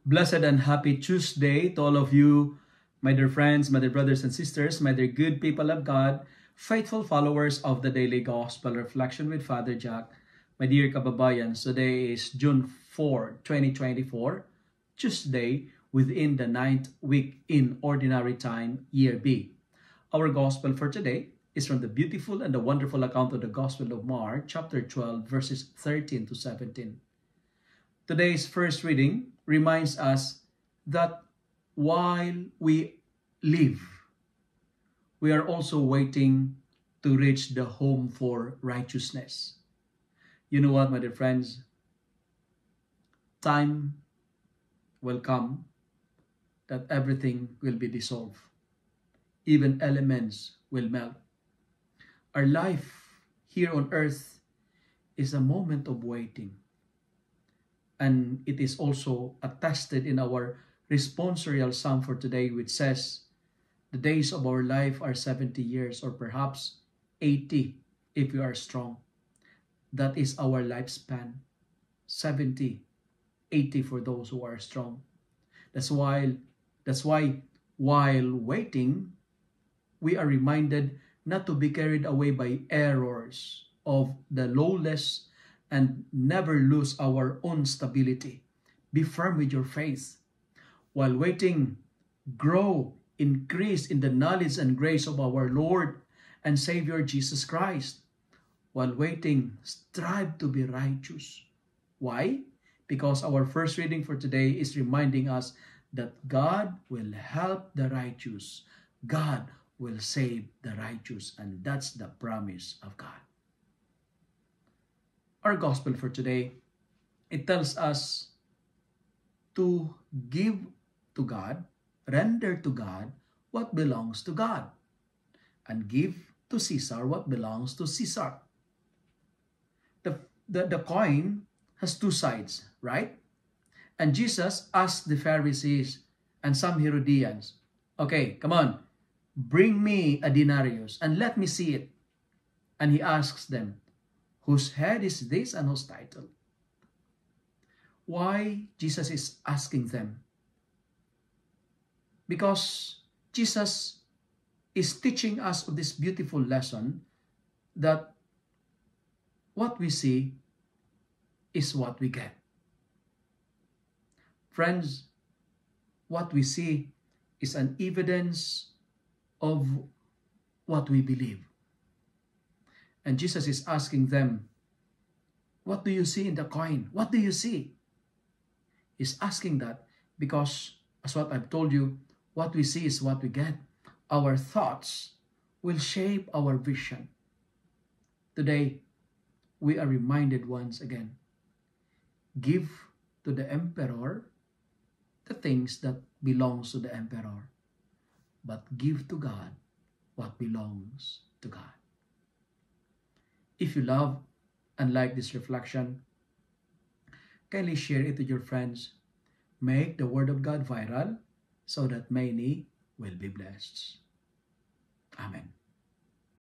Blessed and happy Tuesday to all of you, my dear friends, my dear brothers and sisters, my dear good people of God, faithful followers of the Daily Gospel Reflection with Father Jack. My dear kababayans, today is June 4, 2024, Tuesday within the 9th week in Ordinary Time, Year B. Our Gospel for today is from the beautiful and the wonderful account of the Gospel of Mark, chapter 12, verses 13 to 17. Today's first reading reminds us that while we live, we are also waiting to reach the home for righteousness. You know what, my dear friends? Time will come that everything will be dissolved. Even elements will melt. Our life here on earth is a moment of waiting. And it is also attested in our responsorial psalm for today, which says, the days of our life are 70 years or perhaps 80 if we are strong. That is our lifespan, 70, 80 for those who are strong. That's why while waiting, we are reminded not to be carried away by errors of the lawless and never lose our own stability. Be firm with your faith. While waiting, grow, increase in the knowledge and grace of our Lord and Savior Jesus Christ. While waiting, strive to be righteous. Why? Because our first reading for today is reminding us that God will help the righteous. God will save the righteous, and that's the promise of God. Our gospel for today, it tells us to give to God, render to God what belongs to God, and give to Caesar what belongs to Caesar. The coin has two sides, right? And Jesus asked the Pharisees and some Herodians, okay, come on, bring me a denarius and let me see it. And he asks them, whose head is this and whose title? Why Jesus is asking them? Because Jesus is teaching us this beautiful lesson that what we see is what we get. Friends, what we see is an evidence of what we believe. And Jesus is asking them, what do you see in the coin? What do you see? He's asking that because, as what I've told you, what we see is what we get. Our thoughts will shape our vision. Today, we are reminded once again, give to the emperor the things that belongs to the emperor, but give to God what belongs to God. If you love and like this reflection, kindly share it with your friends. Make the Word of God viral so that many will be blessed. Amen.